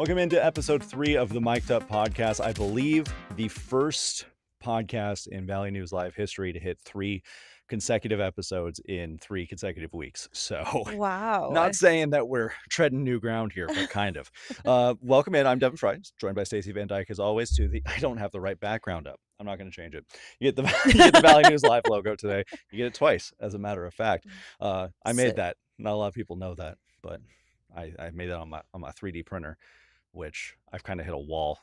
Welcome into episode 3 of the Mic'd Up podcast. I believe the first podcast in Valley News Live history to hit 3 consecutive episodes in 3 consecutive weeks. So Wow. not saying that we're treading new ground here, but kind of. Welcome in. I'm Devin Fry, joined by Stacey Van Dyke as always. I don't have the right background up. I'm not going to change it. You get the Valley News Live logo today. You get it twice, as a matter of fact. I made that. Not a lot of people know that, but I made that on my 3D printer, which I've kind of hit a wall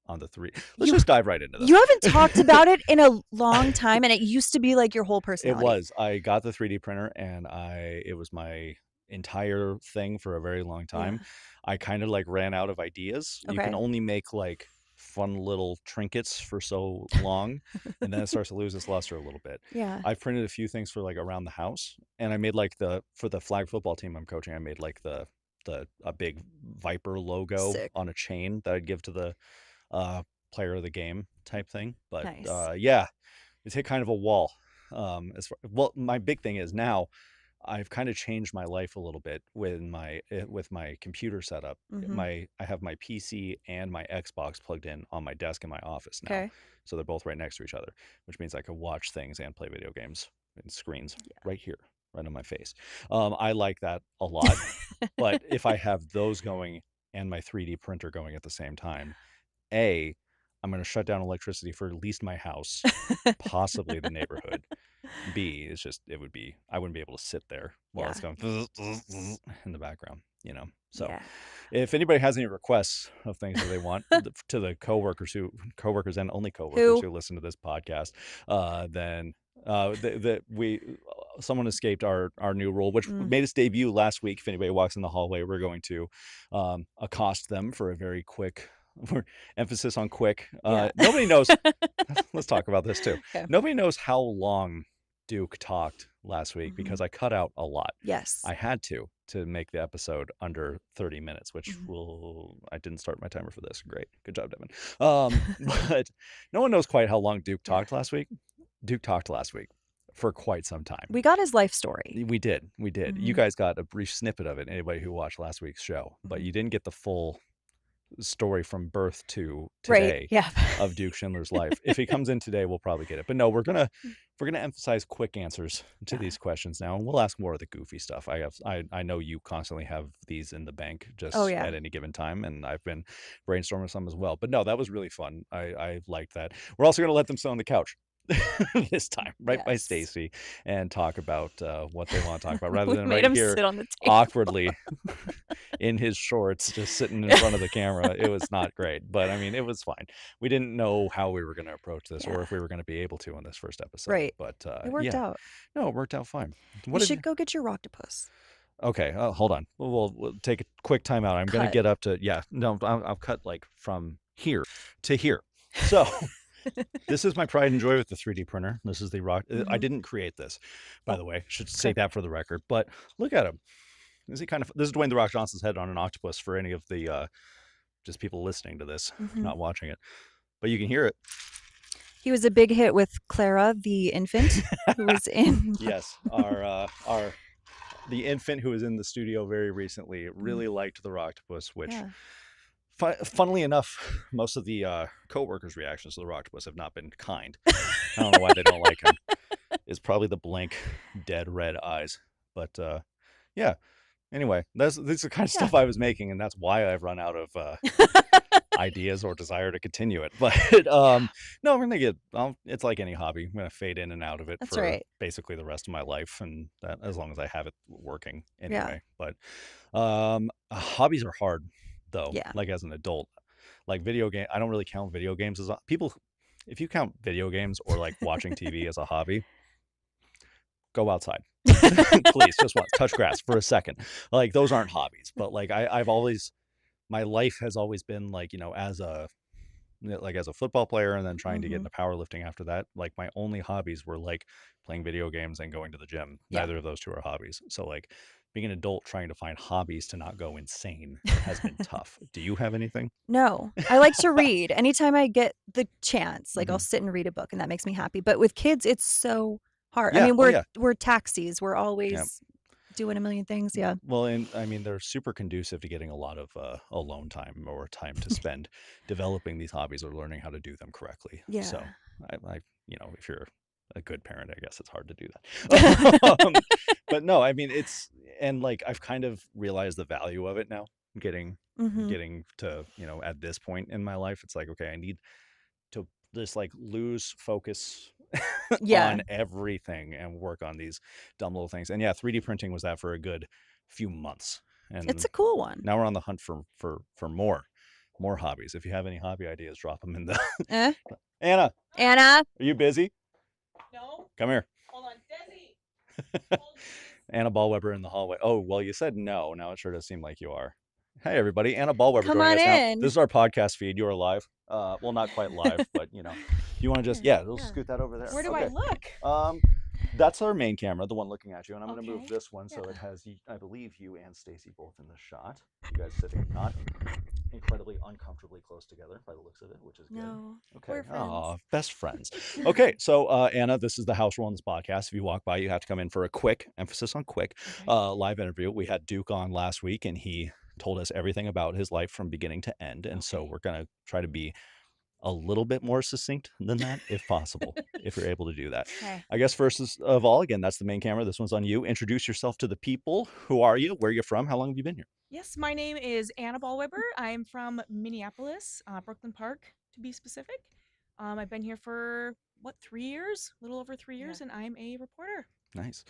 on the 3. Let's just dive right into this. You haven't talked about it in a long time, and it used to be like your whole personality. It was. I got the 3D printer, and it was my entire thing for a very long time. Yeah. I kind of like ran out of ideas. Okay. You can only make like fun little trinkets for so long, and then it starts to lose its luster a little bit. Yeah. I've printed a few things for like around the house, and I made like for the flag football team I'm coaching, I made like a big Viper logo Sick. on a chain that I'd give to the player of the game type thing. But Nice. yeah, it's hit kind of a wall. My big thing is now I've kind of changed my life a little bit with my computer setup. Mhm. I have my PC and my Xbox plugged in on my desk in my office now. Okay. So they're both right next to each other, which means I can watch things and play video games in screens right here, right on my face. I like that a lot. But if I have those going and my 3D printer going at the same time, I'm going to shut down electricity for at least my house, possibly the neighborhood. B, I wouldn't be able to sit there while it's going in the background, So if anybody has any requests of things that they want to the coworkers and only coworkers who listen to this podcast, then someone escaped our new rule, which made its debut last week. If anybody walks in the hallway, we're going to accost them for a very quick emphasis on quick. Nobody knows. Let's talk about this too. Okay. Nobody knows how long Duke talked last week because I cut out a lot. Yes. I had to make the episode under 30 minutes, which I didn't start my timer for this. Great. Good job, Devin. But no one knows quite how long Duke talked last week. Duke talked last week for quite some time. We got his life story. We did. You guys got a brief snippet of it, anybody who watched last week's show, but you didn't get the full story from birth to today of Duke Schindler's life. If he comes in today, we'll probably get it. But no, we're gonna emphasize quick answers to these questions now, and we'll ask more of the goofy stuff. I know you constantly have these in the bank just at any given time, and I've been brainstorming some as well. But no, that was really fun. I liked that. We're also gonna let them sit on the couch this time, by Stacey, and talk about what they want to talk about rather than right here sit on the awkwardly in his shorts just sitting in front of the camera. It was not great, but I mean, it was fine. We didn't know how we were going to approach this or if we were going to be able to in this first episode, but it worked out. No, it worked out fine. You should go get your Rocktopus. Okay, hold on. We'll take a quick time out. I'm going to get up to I'll cut like from here to here. So this is my pride and joy with the 3D printer. This is the rock. I didn't create this, by the way. Should say that for the record. But look at him. This is Dwayne The Rock Johnson's head on an octopus for any of the just people listening to this, not watching it. But you can hear it. He was a big hit with Clara, the infant, who was in. Yes, the infant who was in the studio very recently really liked the Rocktopus, which. Yeah. Funnily enough, most of the co-workers' reactions to the Rocktopus have not been kind. I don't know why they don't like him. It's probably the blank, dead red eyes. But yeah. Anyway, this is the kind of stuff I was making, and that's why I've run out of ideas or desire to continue it. But no, we're gonna it's like any hobby. I'm gonna fade in and out of it basically the rest of my life, and that as long as I have it working anyway. But hobbies are hard. Though, like as an adult, like video game, I don't really count video games as people. If you count video games or like watching TV as a hobby, go outside, please. Just touch grass for a second. Like those aren't hobbies, but like my life has always been like as a football player and then trying to get into powerlifting after that. Like my only hobbies were like playing video games and going to the gym. Neither of those two are hobbies. So like. Being an adult trying to find hobbies to not go insane has been tough. Do you have anything? No, I like to read. Anytime I get the chance, like I'll sit and read a book, and that makes me happy. But with kids, it's so hard. I mean, we're taxis. We're always doing a million things. Yeah. Well, and I mean, they're super conducive to getting a lot of alone time or time to spend developing these hobbies or learning how to do them correctly. So, Yeah. if you're a good parent, I guess it's hard to do that. But no, I mean, and like I've kind of realized the value of it now. Getting Hmm. getting to at this point in my life, it's like okay, I need to just like lose focus Yeah. on everything and work on these dumb little things. And yeah, 3D printing was that for a good few months. It's And a cool one. now we're on the hunt for more hobbies. If you have any hobby ideas, drop them in the Eh? Anna, Anna? are you busy? No. Come here. Hold on. Desi. Hold, please. Anna Ballweber in the hallway. Oh, well, you said no. Now it sure does seem like you are. Hey, everybody. Anna Ballweber Come joining on us now. in. This is our podcast feed. You are live. Well, not quite live, but you want to just, we'll Here. scoot that over there. Where do Okay. I look? That's our main camera, the one looking at you. And I'm going to move Okay. this one so Yeah. it has, I believe, you and Stacy both in the shot. You guys sitting not incredibly uncomfortably close together by the looks of it, which is good. No. Okay. We're friends. Aw, best friends. Okay. So, Anna, this is the House Rules podcast. If you walk by, you have to come in for a quick, emphasis on quick, Okay. live interview. We had Duke on last week, and he told us everything about his life from beginning to end. And so Okay. we're going to try to be a little bit more succinct than that, if possible, if you're able to do that. Okay. I guess first of all, again, that's the main camera. This one's on you. Introduce yourself to the people. Who are you? Where are you from? How long have you been here? Yes, my name is Anna Ballweber. I'm from Minneapolis, Brooklyn Park, to be specific. I've been here for 3 years, a little over 3 Yeah. years, and I'm a reporter. Nice.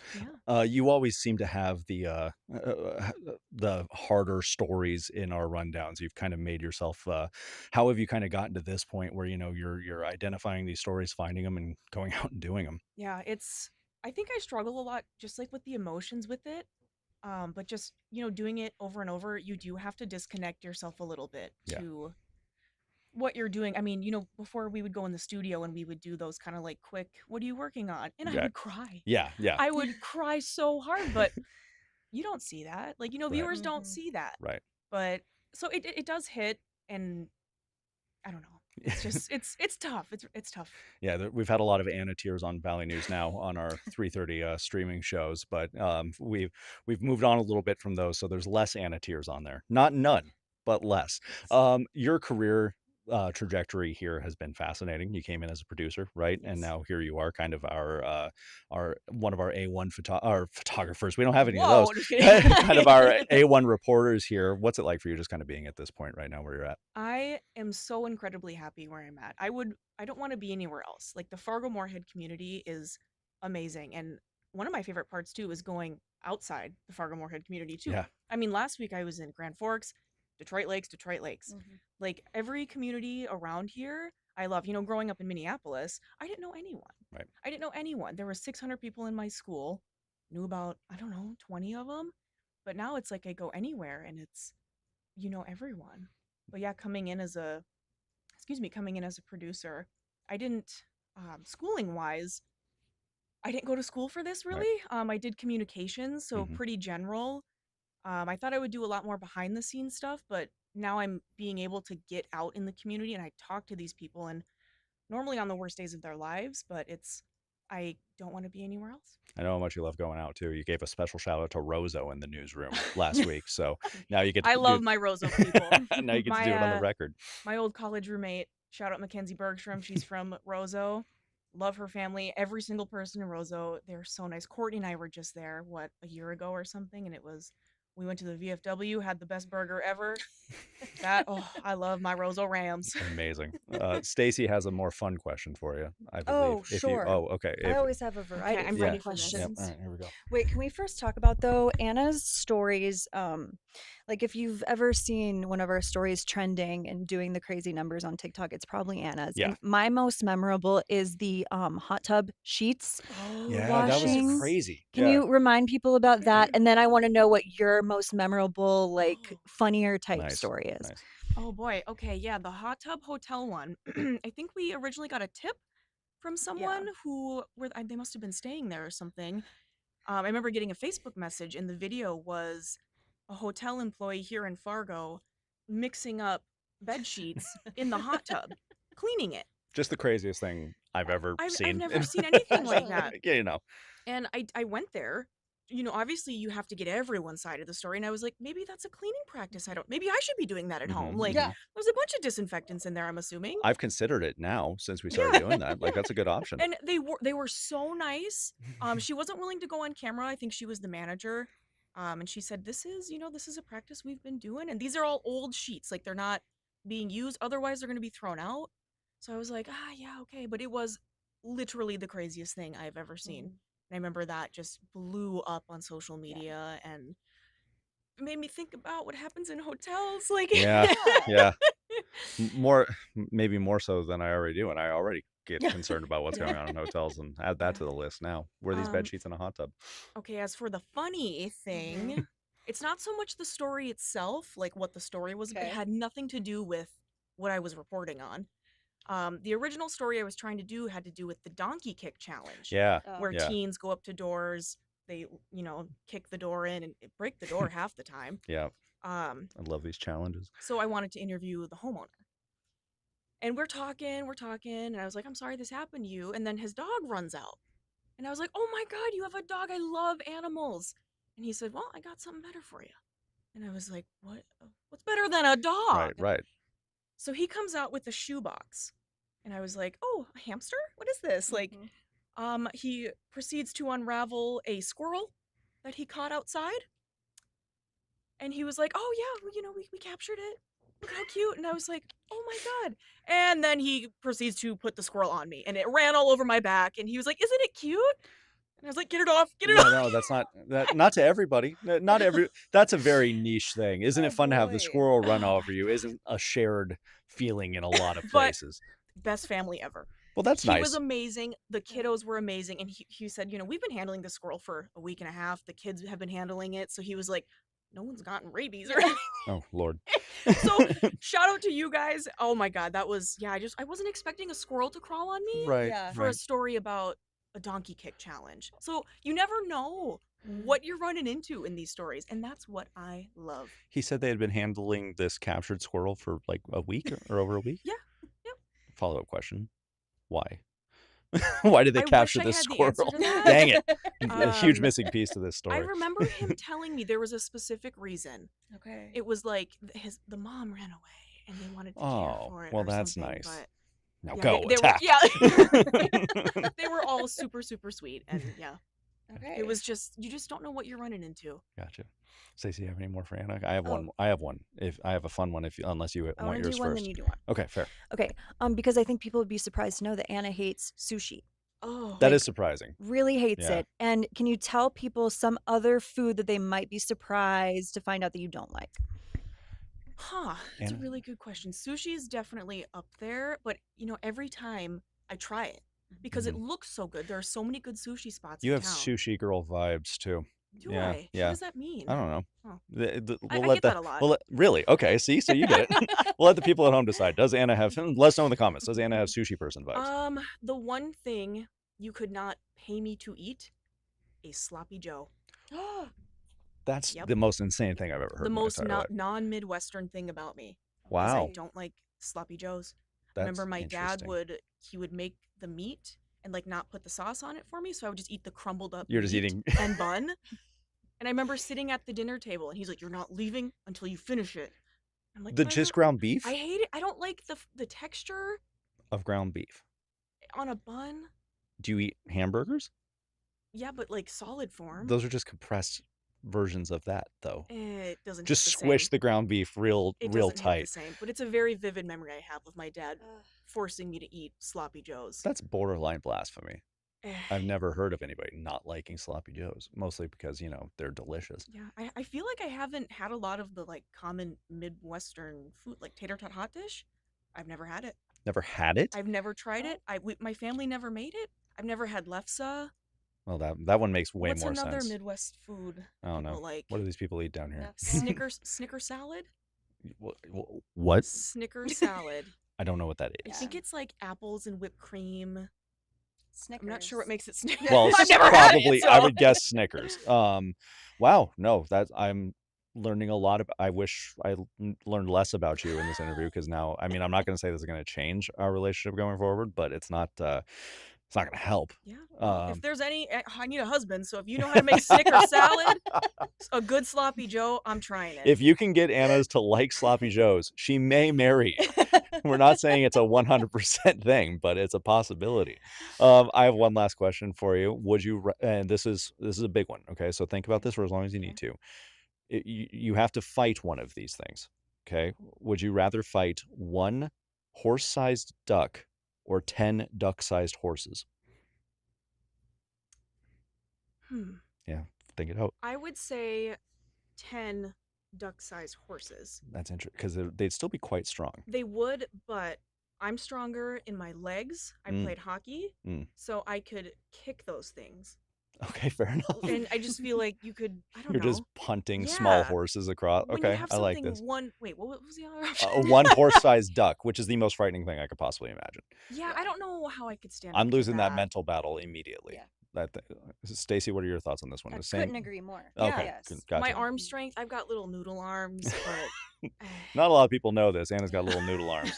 Yeah. You always seem to have the harder stories in our rundowns. You've kind of made yourself. How have you kind of gotten to this point where you're identifying these stories, finding them, and going out and doing them? Yeah, I think I struggle a lot just like with the emotions with it. But just, doing it over and over, you do have to disconnect yourself a little bit Yeah. to what you're doing. I mean, before we would go in the studio and we would do those kind of like quick, what are you working on? And I Yeah. would cry. Yeah. I would cry so hard, but you don't see that. Like, viewers don't Mhm. see that. Right. But so it does hit, and I don't know. It's just it's tough. It's tough. Yeah, we've had a lot of Anna tears on Valley News now on our 3:30 streaming shows, but we've moved on a little bit from those, so there's less Anna tears on there. Not none, but less. Your career trajectory here has been fascinating. You came in as a producer, right? And Yes. now here you are, kind of our one of our A1 our photographers. We don't have any Whoa, of those. just kidding. Kind of our A1 reporters here. What's it like for you just kind of being at this point right now where you're at? I am so incredibly happy where I'm at. I don't want to be anywhere else. Like the Fargo-Moorhead community is amazing. And one of my favorite parts too is going outside the Fargo-Moorhead community too. Yeah. I mean, last week I was in Grand Forks, Detroit Lakes. Mhm. Like every community around here, I love. Growing up in Minneapolis, I didn't know anyone. Right. I didn't know anyone. There were 600 people in my school, knew about, I don't know, 20 of them. But now it's like I go anywhere and it's, everyone. But yeah, coming in as a producer, I didn't, schooling wise, I didn't go to school for this Right. really. I did communications, so Mhm. pretty general. I thought I would do a lot more behind the scenes stuff, but now I'm being able to get out in the community and I talk to these people, and normally on the worst days of their lives, but I don't want to be anywhere else. I know how much you love going out too. You gave a special shout out to Rozo in the newsroom last week, so now you get to I love do, my Rozo people. now you get to do it on the My record. my old college roommate, shout out Mackenzie Bergstrom, she's from Rozo. Love her family. Every single person in Rozo, they're so nice. Courtney and I were just there, a year ago or something, and we went to the VFW, had the best burger ever. I love my Rozo Rams. Amazing. Stacy has a more fun question for you, I believe. Oh, sure. Okay. I always have a variety Okay, I'm of ready fun for this. Yep. questions. All right, here we go. Wait, can we first talk about though Anna's stories? Like if you've ever seen one of our stories trending and doing the crazy numbers on TikTok, it's probably Anna's. Yeah. And my most memorable is the hot tub sheets. Yeah, washing. that was crazy. Can Yeah. you remind people about that? And then I want to know what your most memorable, like funnier type Nice. story is. Nice. Oh boy. Okay, yeah, the hot tub hotel one. I think we originally got a tip from someone they must have been staying there or something. I remember getting a Facebook message, and the video was a hotel employee here in Fargo mixing up bed sheets in the hot tub, cleaning it. Just the craziest thing I've ever I've seen. never seen anything like that. Yeah, And I went there obviously you have to get everyone's side of the story. And I was like, maybe that's a cleaning practice. maybe I should be doing that at home. Like, Yeah. there's a bunch of disinfectants in there, I'm assuming. I've considered it now since we started doing that. Like, that's a good option. And they were so nice. She wasn't willing to go on camera. I think she was the manager. And she said, this is a practice we've been doing. And these are all old sheets. Like, they're not being used. Otherwise, they're going to be thrown out. So I was like, yeah, okay. But it was literally the craziest thing I've ever seen. And I remember that just blew up on social media and made me think about what happens in hotels. Like, Yeah. Maybe more so than I already do. And I already get concerned about what's going on in hotels, and add that to the list now. Were these bed sheets in a hot tub? Okay, as for the funny thing, it's not so much the story itself, like what the story was. It had nothing to do with what I was reporting on. The original story I was trying to do had to do with the donkey kick challenge. Yeah. Where teens go up to doors, they, kick the door in and break the door half the time. Yeah. I love these challenges. So I wanted to interview the homeowner. And we're talking, and I was like, I'm sorry this happened to you. And then his dog runs out. And I was like, oh my God, you have a dog. I love animals. And he said, well, I got something better for you. And I was like, what? What's better than a dog? Right. So he comes out with a shoebox. And I was like, oh, a hamster? What is this? Like, he proceeds to unravel a squirrel that he caught outside. And he was like, oh yeah, well, we captured it. Look how cute. And I was like, oh my God. And then he proceeds to put the squirrel on me and it ran all over my back. And he was like, isn't it cute? And I was like, get it off. No, that's not to everybody. That's a very niche thing. Isn't it fun to have the squirrel run over you? Isn't a shared feeling in a lot of places. Best family ever. Well, that's nice. He was amazing. The kiddos were amazing. And he said, we've been handling the squirrel for a week and a half. The kids have been handling it. So he was like, no one's gotten rabies or anything. Oh, Lord. So shout out to you guys. Oh my God. That was, I wasn't expecting a squirrel to crawl on me for a story about a donkey kick challenge. So you never know what you're running into in these stories. And that's what I love. He said they had been handling this captured squirrel for like a week or over a week. Yeah. Yep. Follow-up question. Why? Why did they capture this squirrel? Dang it. A huge missing piece to this story. I remember him telling me there was a specific reason. Okay. It was like the mom ran away and they wanted to care for it. Well, that's nice. But now go attack. They were all super, super sweet. And Okay. It was just, you just don't know what you're running into. Gotcha. Stacey, you have any more for Anna? I have one. I have one. If I have a fun one, unless you want yours do one, first. then you do one. Okay, fair. Okay. Because I think people would be surprised to know that Anna hates sushi. Oh, that is surprising. Really hates it. And can you tell people some other food that they might be surprised to find out that you don't like? That's a really good question. Sushi is definitely up there, but every time I try it because it looks so good. There are so many good sushi spots. You have sushi girl vibes too. Do I? Yeah. What does that mean? I don't know. I get that a lot. Really? Okay. See, so you get it. We'll let the people at home decide. Does Anna have? Let us know in the comments. Does Anna have sushi person vibes? The one thing you could not pay me to eat, a sloppy Joe. That's the most insane thing I've ever heard. The most non-Midwestern thing about me. Wow. I don't like sloppy Joes. I remember my dad would make the meat and like not put the sauce on it for me, so I would just eat the crumbled up meat and bun. And I remember sitting at the dinner table and he's like, you're not leaving until you finish it. I'm like, just ground beef? I hate it. I don't like the texture of ground beef on a bun. Do you eat hamburgers? Yeah, but like solid form. Those are just compressed versions of that, though. It doesn't just squish the ground beef real tight. The same, but it's a very vivid memory I have of my dad forcing me to eat sloppy Joes. That's borderline blasphemy. I've never heard of anybody not liking sloppy Joes, mostly because they're delicious. Yeah, I feel like I haven't had a lot of the like common Midwestern food, like tater tot hot dish. I've never had it. Never had it? I've never tried it. My family never made it. I've never had lefsa. Well, that one makes way more sense. What's another Midwest food? I don't know. Like? What do these people eat down here? Snicker salad? What? Snicker salad. I don't know what that is. I think it's like apples and whipped cream. Snickers. I'm not sure what makes it Snickers. Well, I've never probably had it, so. I would guess Snickers. Wow, no, I'm learning a lot. I wish I learned less about you in this interview because now, I'm not going to say this is going to change our relationship going forward, but it's not it's not going to help. Yeah. Well, if Um, there's any, I need a husband. So if you know how to make Snicker salad, a good sloppy Joe, I'm trying it. if you can get Anna's to like sloppy joes, she may marry you. We're not saying it's a 100% thing, but it's a possibility. I have one last question for you. Would you, and this is a big one. Okay, so think about this for as long as you need to. You have to fight one of these things. Okay, would you rather fight one horse-sized duck or 10 duck-sized horses? Yeah, think it out. I would say 10 duck-sized horses. That's interesting because they'd still be quite strong. They would, but I'm stronger in my legs. I Mm, played hockey, mm. so I could kick those things. Okay, fair enough. And I just feel like you could, I don't You're just know. punting small Yeah. horses across. When you Okay, have I like something this. wait, what was the other option? One horse-sized duck, which is the most frightening thing I could possibly imagine. Yeah, I don't know how I could stand I'm up to losing that that. mental battle immediately. Yeah. Stacy, what are your thoughts on this one? I The same. couldn't agree more. Okay, Yes. gotcha. My arm strength, I've got little noodle arms, but Not a lot of people know this. Anna's got little noodle arms.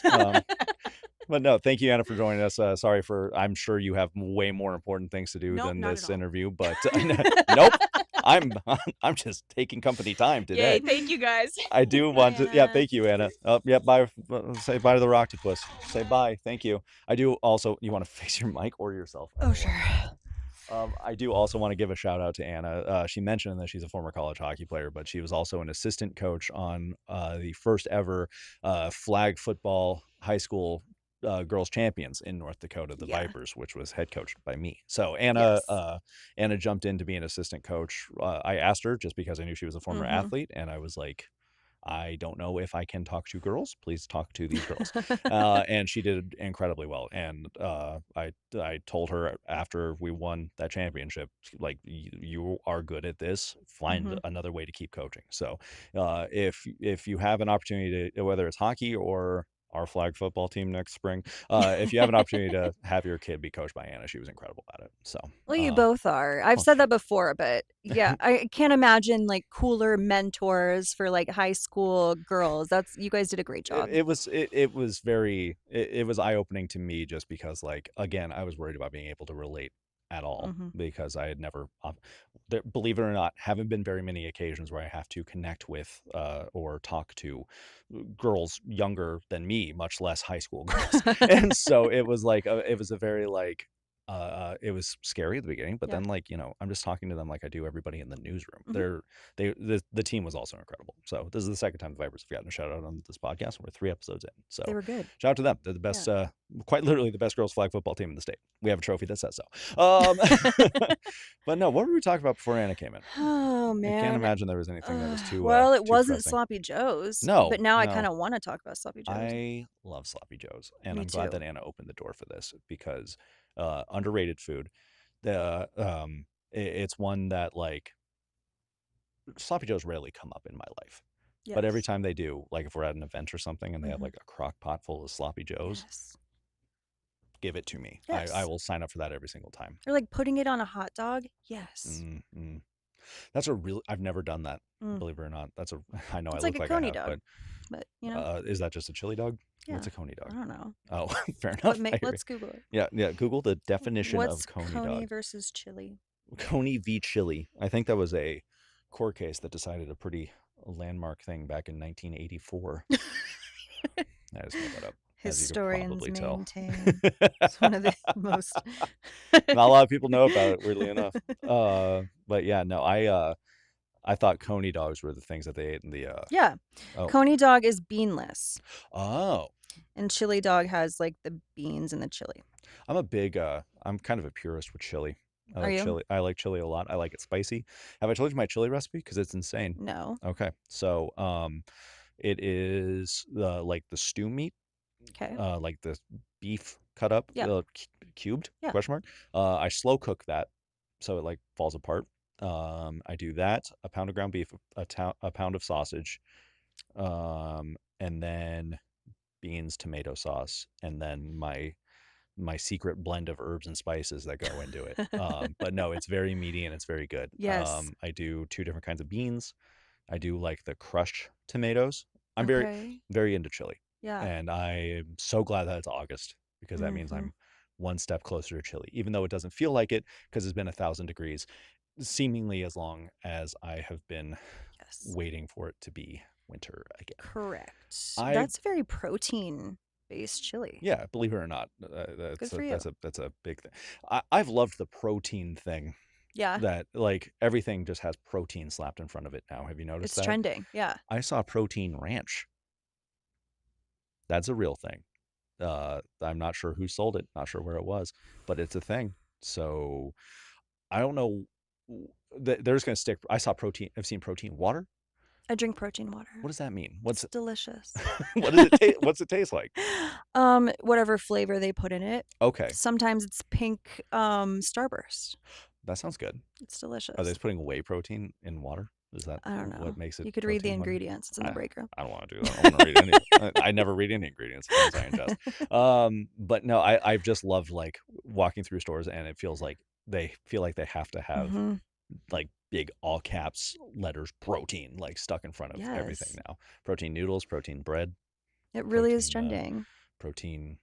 But no, thank you, Anna, for joining us. Sorry I'm sure you have way more important things to do Nope, than not at this all. interview, but nope. I'm just taking company time today. Yay, thank you guys. I do want to, yeah, Anna. thank you, Anna. Yeah, bye. Say bye to the Rocktopus. Say bye. Thank you. I do also, you want to face your mic or yourself? Oh, sure. I do also want to give a shout out to Anna. She mentioned that she's a former college hockey player, but she was also an assistant coach on the first ever flag football high school girls champions in North Dakota, the Yeah. Vipers, which was head coached by me. So Anna, Yes. Anna jumped in to be an assistant coach. I asked her just because I knew she was a former athlete, and I was like, I don't know if I can talk to girls. Please talk to these girls. And she did incredibly well. And I told her after we won that championship, like, you are good at this. Find another way to keep coaching. So if you have an opportunity to, whether it's hockey or our flag football team next spring, if you have an opportunity to have your kid be coached by Anna, she was incredible at it. So Well, you both are. I've said that before, but yeah, I can't imagine like cooler mentors for like high school girls. You guys did a great job. it was eye-opening to me, just because, like, again, I was worried about being able to relate at all, because I had never, believe it or not, haven't been very many occasions where I have to connect with or talk to girls younger than me, much less high school girls. And so it was like it was a very like it was scary at the beginning, but Yeah. then, like, I'm just talking to them like I do everybody in the newsroom. The team was also incredible. So this is the second time the Vipers have gotten a shout out on this podcast. We're 3 episodes in, so They were good. shout out to them. They're the best, quite literally the best girls flag football team in the state. We have a trophy that says so. But no, what were we talking about before Anna came in? Oh I can't man. imagine there was anything that was too Well, it too wasn't pressing. Sloppy Joe's. No, But now I no. kind of want to talk about Sloppy Joe's. I love Sloppy Joe's, and Me I'm glad too. that Anna opened the door for this, because underrated food. The it's one that, like, Sloppy Joe's rarely come up in my life, but every Yes. time they do, like if we're at an event or something and they have like a crock pot full of Sloppy Joe's, Yes. give it to me. Yes. I will sign up for that every single time. Or like putting it on a hot dog. Yes. That's a real. I've never done that, Mm. believe it or not. That's a. I know It's I like look a like coney I have, dog, but is that just a chili dog? What's Yeah. a coney I dog? don't know. Oh, fair enough. But I hear you. let's Google it. Yeah. Google the definition What's of coney coney dog. versus chili? Coney v. Chili. I think that was a court case that decided a pretty landmark thing back in 1984. I just made that up, as you could Historians probably tell. maintain it's one of the most. Not a lot of people know about it, weirdly enough. But yeah, no, I thought coney dogs were the things that they ate in the Yeah. Oh. Coney dog is beanless, Oh. and chili dog has like the beans and the chili. I'm a big I'm kind of a purist with chili. I Are like you? chili. I like chili a lot. I like it spicy. Have I told you my chili recipe? Because it's insane. No. Okay. So it is like the stew meat, Okay. like the beef cut up, Yeah. cubed, Yeah. question mark. I slow cook that so it like falls apart. I do that, a pound of ground beef, a pound of sausage, and then beans, tomato sauce, and then my secret blend of herbs and spices that go into it. But no, it's very meaty and it's very good. Yes. I do 2 different kinds of beans. I do like the crushed tomatoes. I'm very, Okay. very into chili. Yeah. And I am so glad that it's August, because that means I'm one step closer to chili, even though it doesn't feel like it because it's been 1,000 degrees, seemingly as long as I have been Yes. waiting for it to be winter again. Correct. I That's very protein-based chili. Yeah, believe it or not, Good for you. that's a big thing. I've loved the protein thing Yeah, that like everything just has protein slapped in front of it now. Have you noticed it's that? trending. Yeah. I saw protein ranch. That's a real thing. I'm not sure who sold it, not sure where it was, but it's a thing. So I don't know. They're just gonna stick. I saw protein. I've seen protein water. I drink protein What water. does that mean? It's delicious. What does it taste? What's it taste like? Whatever flavor they put in it. Okay, Sometimes it's pink Starburst. that sounds good. It's Are they delicious. just putting whey protein in water? Is that I don't know. what makes it You could read the protein water? ingredients. It's in the break room. I don't want to do that. I want to read any. I never read any ingredients. Things I ingest. But no, I've just loved like walking through stores, and it feels like they feel like they have to have Mhm. like big all caps letters protein like stuck in front of everything Yes. now. Protein noodles, protein bread, It really is protein trending. protein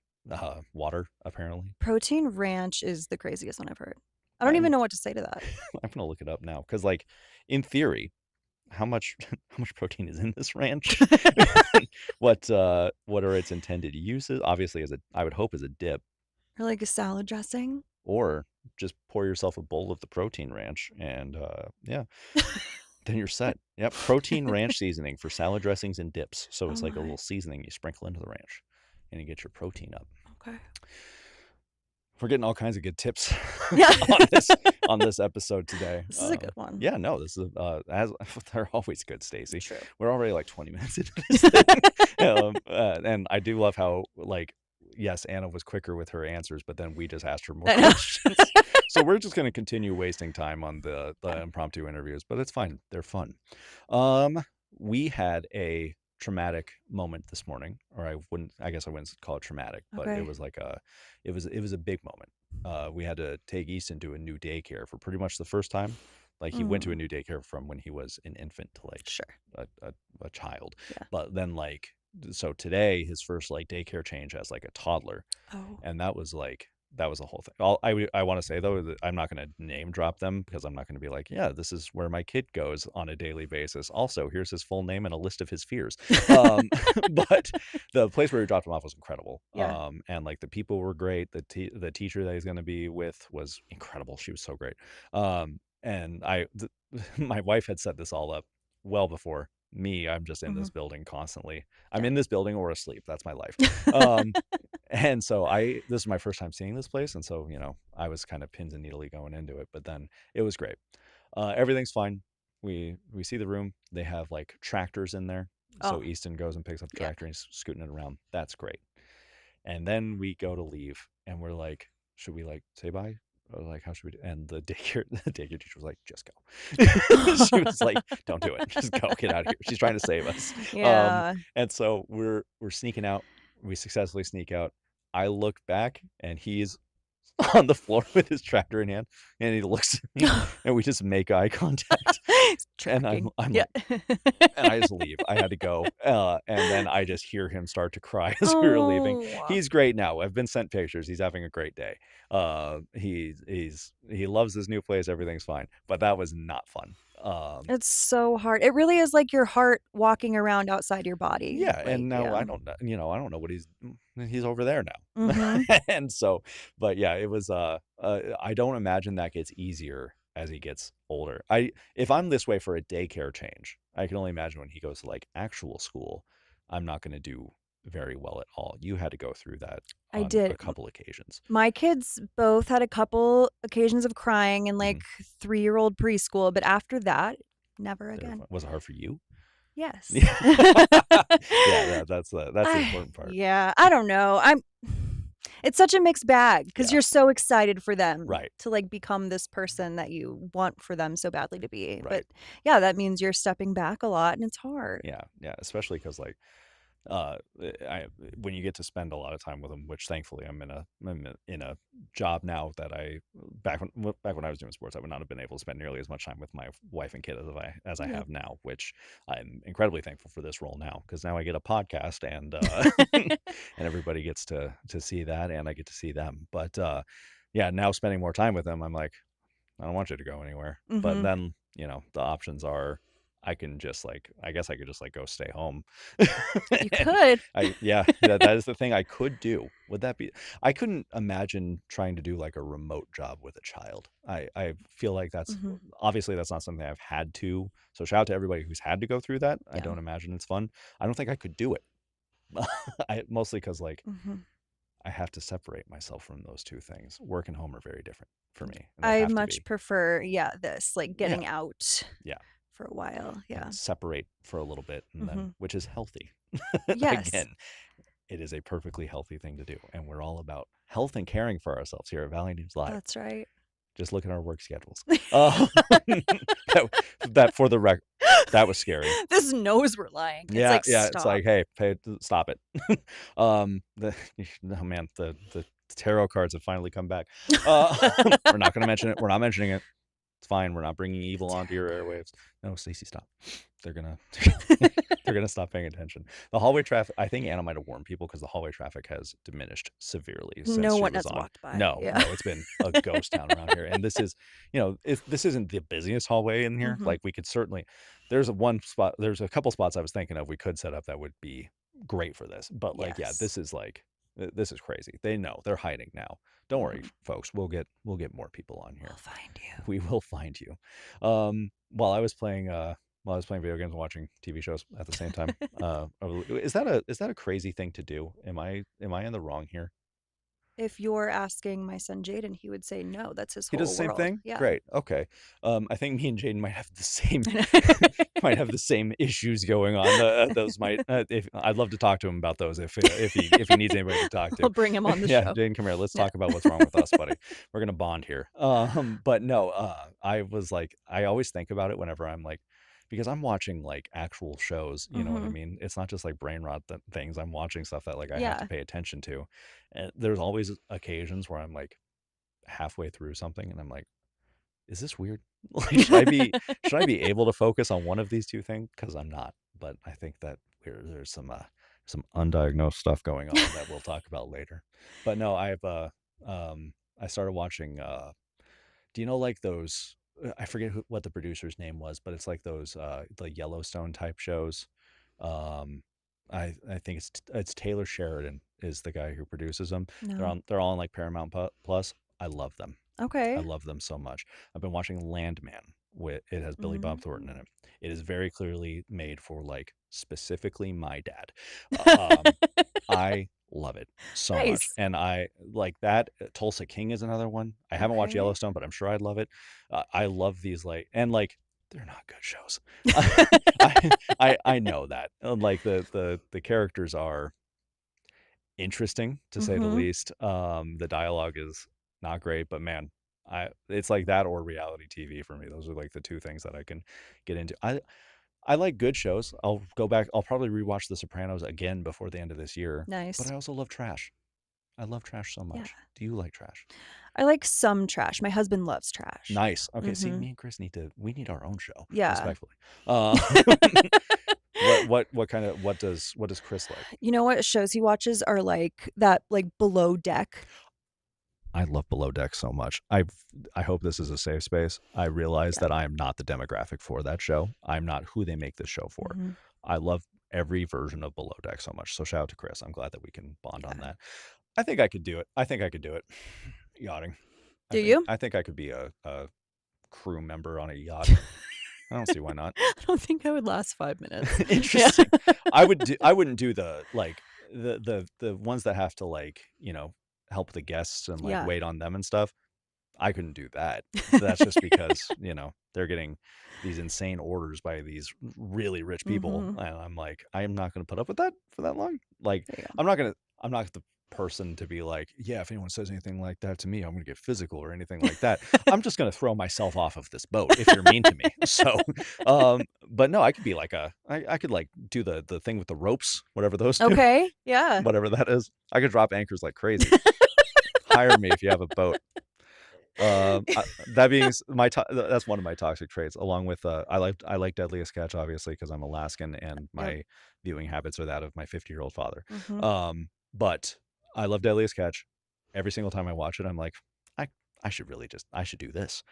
water apparently. Protein ranch is the craziest one I've heard. I don't even I'm know what to say to that. I'm gonna look it up now because like in theory, how much protein is in this ranch? What are its intended uses? Obviously, I would hope as a dip, Or like a salad dressing. or just pour yourself a bowl of the protein ranch, and yeah, then you're set. Yep, protein ranch seasoning for salad dressings and dips. So Oh it's like a my. little seasoning you sprinkle into the ranch, and you get your protein up. Okay. We're getting all kinds of good tips Yeah. on this episode today. This is a good one. Yeah, no, this is as they're always good, Stacy. True. We're already like 20 minutes into this thing. And I do love how like yes, Anna was quicker with her answers, but then we just asked her more I know. questions. So we're just going to continue wasting time on the impromptu interviews, but it's fine. They're fun. We had a traumatic moment this morning, or I guess I wouldn't call it traumatic, but it Okay. was like it was a big moment. We had to take Easton to a new daycare for pretty much the first time. Like he went to a new daycare from when he was an infant to like Sure. a child. Yeah. But then like so today his first like daycare change as like a toddler, Oh. and that was a whole thing. I want to say though that I'm not going to name drop them because I'm not going to be like, yeah, this is where my kid goes on a daily basis. Also, here's his full name and a list of his fears. But the place where we dropped him off was incredible. Yeah. And like the people were great. The teacher that he's going to be with was incredible. She was so great. And my wife had set this all up well before me. I'm just in this building constantly. I'm Yeah. in this building or asleep. That's my life. And so this is my first time seeing this place, and so I was kind of pins and needly going into it, but then it was great. Everything's fine. We see the room. They have like tractors in there, so Oh. Easton goes and picks up the Yeah. tractor and he's scooting it around. That's great. And then we go to leave, and we're like, should we like say bye? Or like, how should we do? And the daycare teacher was like, just go. She was like, don't do it. Just go. Get out of here. She's trying to save us. Yeah. And so we're sneaking out. We successfully sneak out. I look back, and he's on the floor with his tractor in hand, and he looks at me, and we just make eye contact. And I'm Yeah. like, and I just leave. I had to go. And then I just hear him start to cry as we were leaving. Oh. He's great now. I've been sent pictures. He's having a great day. He loves this new place. Everything's fine. But that was not fun. It's so hard. It really is like your heart walking around outside your body. Yeah, Like, and now yeah. I don't know, I don't know what he's over there now. Mhm. And so, but yeah, it was I don't imagine that gets easier as he gets older. If I'm this way for a daycare change, I can only imagine when he goes to like actual school, I'm not going to do very well at all. You had to go through that I on did. a couple occasions. My kids both had a couple occasions of crying in Mhm. like 3-year-old preschool, but after that, never They were again. fun. Was it hard for you? Yes. Yeah, that's the important part. Yeah, I don't know. It's such a mixed bag because Yeah. you're so excited for them Right. to like become this person that you want for them so badly to be. Right. But yeah, that means you're stepping back a lot and it's hard. Yeah, especially because like uh I when you get to spend a lot of time with them, which thankfully I'm in a job now that back when I was doing sports, I would not have been able to spend nearly as much time with my wife and kid as I Yeah. have now, which I'm incredibly thankful for this role now, because now I get a podcast, and and everybody gets to see that, and I get to see them. But yeah, now spending more time with them, I'm like, I don't want you to go anywhere. But Hmm. then, the options are, I guess I could just like go stay home. You And could. yeah, that is the thing I could do. Would that be, I couldn't imagine trying to do like a remote job with a child. I feel like that's Hmm. obviously that's not something I've had to. So shout out to everybody who's had to go through that. I Yeah. don't imagine it's fun. I don't think I could do it. Mostly because like Hmm. I have to separate myself from those two things. Work and home are very different for me, and they I have to much be. prefer, yeah, this, like Yeah, getting out yeah. for a while. And Yeah. separate for a little bit, and then, Hmm. which is healthy. Yes, Again, it is a perfectly healthy thing to do, and we're all about health and caring for ourselves here at Valley News Live. that's right. Just look at our work schedules. That for the record, that was scary. This knows we're lying. It's Yeah, like, yeah. It's stop. like, hey, stop it. The oh man, the tarot cards have finally come back. We're not going to mention it. We're not mentioning it. It's fine. We're not bringing evil onto your airwaves. No, Stacey, stop. They're gonna they're gonna stop paying attention. The hallway traffic. I think Anna might have warned people, because the hallway traffic has diminished severely since No she one was has on. walked by. No, Yeah. no, it's been a ghost town around here, and this is, this isn't the busiest hallway in here. Hmm. Like, we could certainly. There's a couple spots I was thinking of we could set up that would be great for this, but like, yeah, Yes. this is crazy. They know they're hiding now. Don't worry, Hmm. folks. We'll get more people on here. We'll find you. We will find you. While I was playing video games and watching TV shows at the same time. Is that a crazy thing to do? Am I in the wrong here? If you're asking my son Jaden, he would say no. That's his He does the whole same world. thing? Yeah. Great. Okay. I think me and Jaden might have the same might have the same issues going on. Those might. If I'd love to talk to him about those, if he needs anybody to talk I'll to. bring him on the Yeah, show. Jaden, come here. Let's Yeah. talk about what's wrong with us, buddy. We're gonna bond here. But no. I was like, I always think about it whenever I'm like, because I'm watching like actual shows. You know what I Hmm. mean? It's not just like brain rot things. I'm watching stuff that like I have to Yeah. pay attention to, and there's always occasions where I'm like halfway through something, and I'm like, is this weird? Like, should I be able to focus on one of these two things? Because I'm not. But I think that there's some undiagnosed stuff going on that we'll talk about later. But no, I started watching. Do you know like those? I forget what the producer's name was, but it's like those the Yellowstone type shows. Um, I think it's Taylor Sheridan is the guy who produces them. No. They're all on like Paramount Plus. I love them. I Okay. love them so much. I've been watching Landman. It has Billy Bob Thornton in Mm. it. It is very clearly made for like specifically my dad. I love it so much, Nice. and I like that. Tulsa King is another one. I haven't watched Okay. Yellowstone, but I'm sure I'd love it. I love these like they're not good shows. I know that. Like the characters are interesting to say the Hmm. least. The dialogue is not great, but man, it's like that or reality TV for me. Those are like the two things that I can get into. I like good shows. I'll go back. I'll probably rewatch The Sopranos again before the end of this year. But Nice. I also love trash. I love trash so Yeah. much. Do you like trash? I like some trash. My husband loves trash. Nice. Okay. See, Hmm. me and Chris we need our own show. Yeah. Respectfully. What does Chris like? You know what shows he watches are like that, like Below Deck. I love Below Deck so much. I hope this is a safe space. I realize Yeah. that I am not the demographic for that show. I'm not who they make this show for. Hmm. I love every version of Below Deck so much. So shout out to Chris. I'm glad that we can bond on Yeah. that. I think I could do it. Yachting. Do you? I think I could be a crew member on a yacht. I don't see why not. I don't think I would last 5 minutes. Yeah. Interesting. I wouldn't do the like the ones that have to like, help the guests and like Yeah. wait on them and stuff. I couldn't do that. That's just because, they're getting these insane orders by these really rich people. Hmm. And I'm like, I am not going to put up with that for that long. Like, There you go. I'm not person to be like, yeah, if anyone says anything like that to me, I'm gonna get physical or anything like that. I'm just gonna throw myself off of this boat if you're mean to me. So, but no, I could be like I could like do the thing with the ropes, whatever those do, Okay. Yeah. whatever that is. I could drop anchors like crazy. Hire me if you have a boat. That being that's one of my toxic traits, along with I like Deadliest Catch, obviously, because I'm Alaskan and Yep. my viewing habits are that of my 50-year-old father. Mhm. But I love Deadliest Catch. Every single time I watch it, I'm like, I should do this.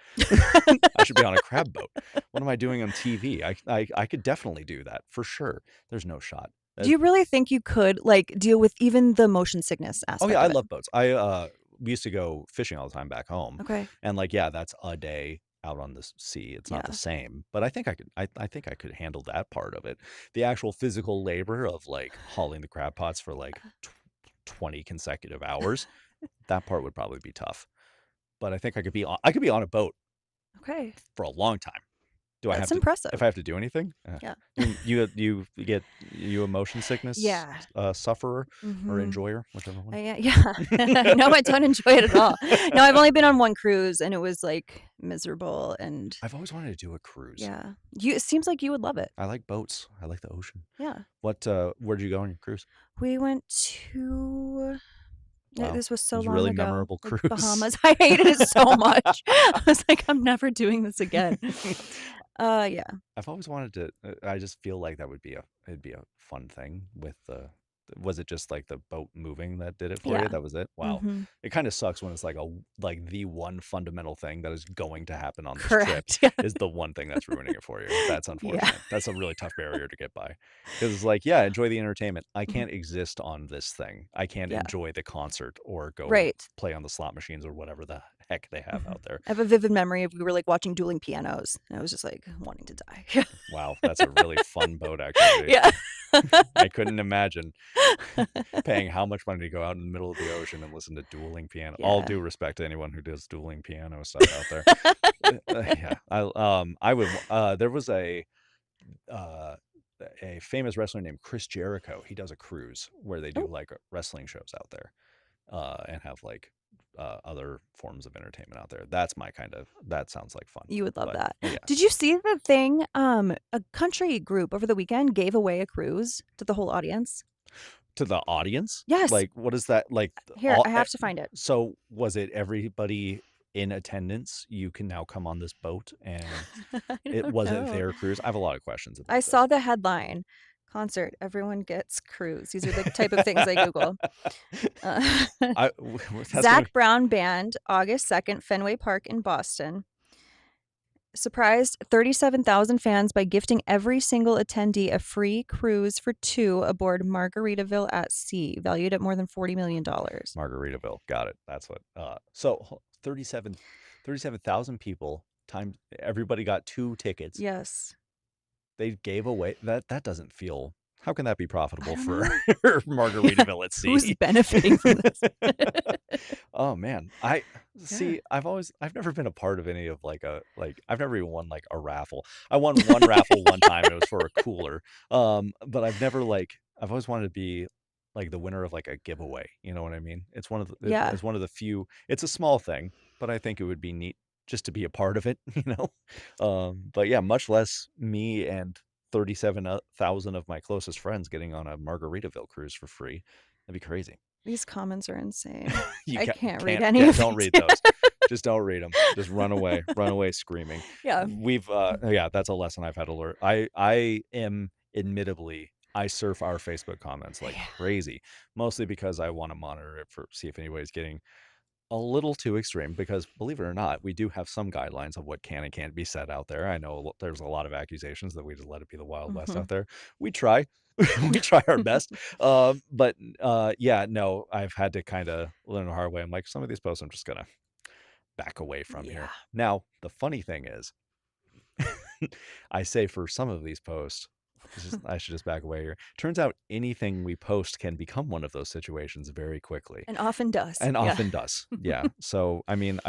I should be on a crab boat. What am I doing on TV? I could definitely do that for sure. There's no shot. Do you really think you could like deal with even the motion sickness Oh aspect yeah, I of it? love boats. We used to go fishing all the time back home, Okay. and like yeah, that's a day out on the sea. It's not the Yeah. same, but I think I think I could handle that part of it. The actual physical labor of like hauling the crab pots for like 20 consecutive hours, that part would probably be tough. But I think I could be on a boat Okay. for a long time. Do I That's have to if impressive. I have to do anything? Yeah. You get a motion sickness Yeah. sufferer or Mhm. enjoyer, whichever one. Yeah. No, I don't enjoy it at all. No, I've only been on one cruise and it was like miserable and I've always wanted to do a cruise. yeah. It seems like you would love it. I like boats. I like the ocean. Yeah. Where'd you go on your cruise? We went to Wow. this was It so was a long really ago. memorable Like cruise. Bahamas. I hated it so much. I was like, I'm never doing this again. Yeah. I've always wanted to. I just feel like it'd be a fun thing with the. Was it just like the boat moving that did it for you? Yeah. That was it. Wow. Mhm. It kind of sucks when it's like the one fundamental thing that is going to happen on this trip Correct. Yeah. is the one thing that's ruining it for you. That's Yeah. unfortunate. That's a really tough barrier to get by. Because it's like, yeah, enjoy the entertainment. I Mhm. can't exist on this thing. I can't Yeah. enjoy the concert or go Right. play on the slot machines or whatever the heck they have Mhm. out there. I have a vivid memory of we were like watching dueling pianos and I was just like wanting to die. Wow, that's a really fun boat activity. Yeah. I couldn't imagine paying how much money to go out in the middle of the ocean and listen to dueling piano. All Yeah. due respect to anyone who does dueling piano stuff out there. Yeah, I would. There was uh, a famous wrestler named Chris Jericho. He does a cruise where they do Oh, like wrestling shows out there, and have like other forms of entertainment out there. That's my kind of. That sounds like fun. you would love But that. yeah, Did you see the thing? A country group over the weekend gave away a cruise to the whole audience. to the audience, Yes. like what is that like? Here, I have to find it. So was it everybody in attendance? You can now come on this boat, and I it don't was it know. their cruise? I have a lot of questions about I this. saw the headline. Concert, everyone gets cruise. These are the type of things I Google. That's gonna Zach Brown Band, August 2nd, Fenway Park in Boston. Surprised 37,000 fans by gifting every single attendee a free cruise for two aboard Margaritaville at Sea, valued at more than $40 million. Margaritaville. Got it. That's what. So 37,000 people times everybody got 2 tickets. Yes. They gave away that doesn't feel. How can that be I profitable don't for know. Margaritaville at Who's sea? benefiting from this? Oh man, Yeah. see. I've never been a part of any of I've never even won like a raffle. I won one raffle one time. And it was for a cooler. But I've always wanted to be like the winner of like a giveaway. You know what I mean? It's one of the Yeah. it's one of the few. It's a small thing, but I think it would be neat just to be a part of it. But yeah, much less me and 37,000 of my closest friends getting on a Margaritaville cruise for free. That'd be crazy. These comments are insane. You I ca- can't read can't, any yeah, of don't these. read those. Just don't read them. Just run away screaming. Yeah. Yeah, that's a lesson I've had to learn. I am admittedly, I surf our Facebook comments like Yeah. crazy, mostly because I want to monitor it for see if anybody's getting a little too extreme, because believe it or not, we do have some guidelines of what can and can't be said out there. I know there's a lot of accusations that we just let it be the Wild West out Mhm. there. We try. We try our best. But yeah, no, I've had to kind of learn the hard way. I'm like, some of these posts I'm just gonna back away from Yeah. here. Now, the funny thing is, I say for some of these posts, I should just back away here. Turns out anything we post can become one of those situations very quickly, And often does. and Yeah. often does. Yeah. So I mean,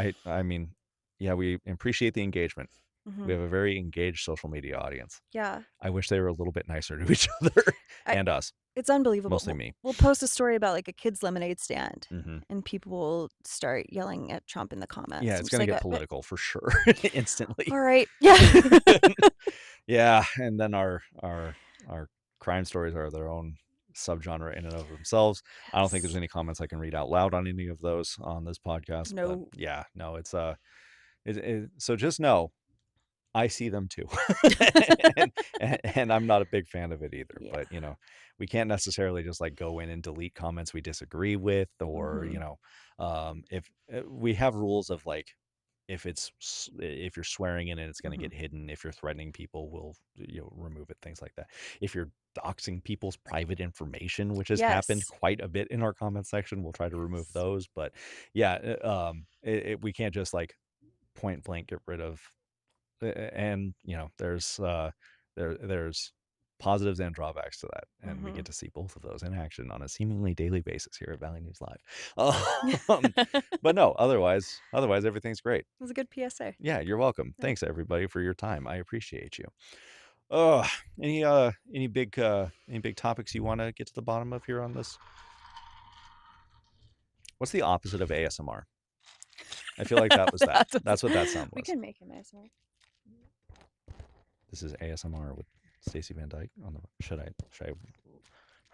yeah, we appreciate the engagement. We Mhm. have a very engaged social media audience. Yeah. I wish they were a little bit nicer to each other I- and us. It's unbelievable. Mostly me. We'll post a story about like a kid's lemonade stand, hmm and people will start yelling at Trump in the comments. Yeah, I'm it's just gonna like, get political for sure instantly. all right, yeah. Yeah, and then our crime stories are their own subgenre in and of themselves. I don't think there's Yes. any comments I can read out loud on any of those on this podcast. But No. yeah, no, so just know I see them too. And I'm not a big fan of it either. Yeah. But we can't necessarily just like go in and delete comments we disagree with, or if we have rules of like, if you're swearing in it, it's going to get hidden. If you're threatening people, we'll remove it, things like that. If you're doxing people's private information, which has happened Yes. quite a bit in our comment section, we'll try to remove those. But yeah, we can't just like point blank get rid of. And there's positives and drawbacks to that, and we get to see both of those in action on a seemingly daily basis here at Valley News Live. But no, otherwise everything's great. It was a good PSA. Yeah, you're welcome. Yeah. Thanks everybody for your time. I appreciate you. Any big topics you want to get to the bottom of here on this? What's the opposite of ASMR? I feel like that was that. That's what that sound was. We can make him ASMR. This is ASMR with Stacey Van Dyke on the. Should I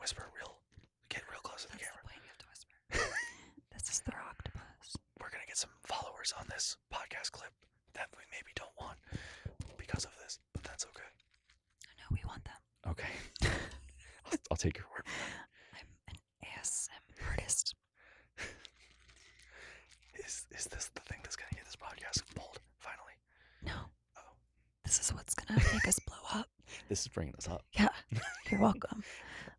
whisper get real close to the camera? That's the point, you have to whisper. This is the Rocktopus. We're gonna get some followers on this podcast clip that we maybe don't want because of this, but that's okay. No, we want them. Okay. I'll take your word for that. I'm an ASM artist. Is this the thing that's gonna get this podcast pulled finally? No. Oh. This is what's gonna make us blow up. This is bringing us up. Yeah. You're welcome.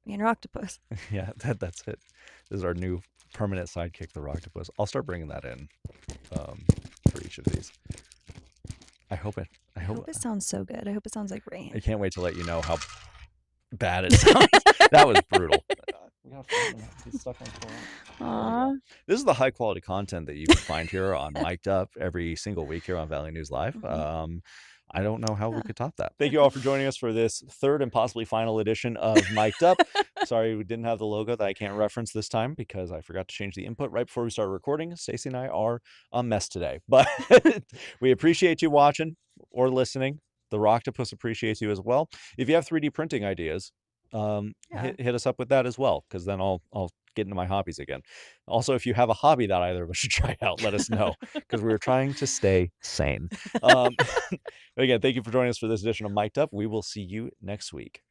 Me and Rocktopus. Yeah, that's it. This is our new permanent sidekick, the Rocktopus. I'll start bringing that in for each of these. I hope it sounds so good. I hope it sounds like rain. I can't wait to let you know how bad it sounds. That was brutal. He's stuck on Aww. This is the high quality content that you can find here on Mic'd Up every single week here on Valley News Live. I don't know how we could top that. Thank you all for joining us for this third and possibly final edition of Mic'd Up. Sorry we didn't have the logo that I can't reference this time because I forgot to change the input right before we started recording. Stacey and I are a mess today, but we appreciate you watching or listening. The Rocktopus appreciates you as well. If you have 3D printing ideas, hit us up with that as well, because then I'll get into my hobbies again. Also, if you have a hobby that either of us should try out, let us know, because we were trying to stay sane. Again, thank you for joining us for this edition of Mic'd Up. We will see you next week.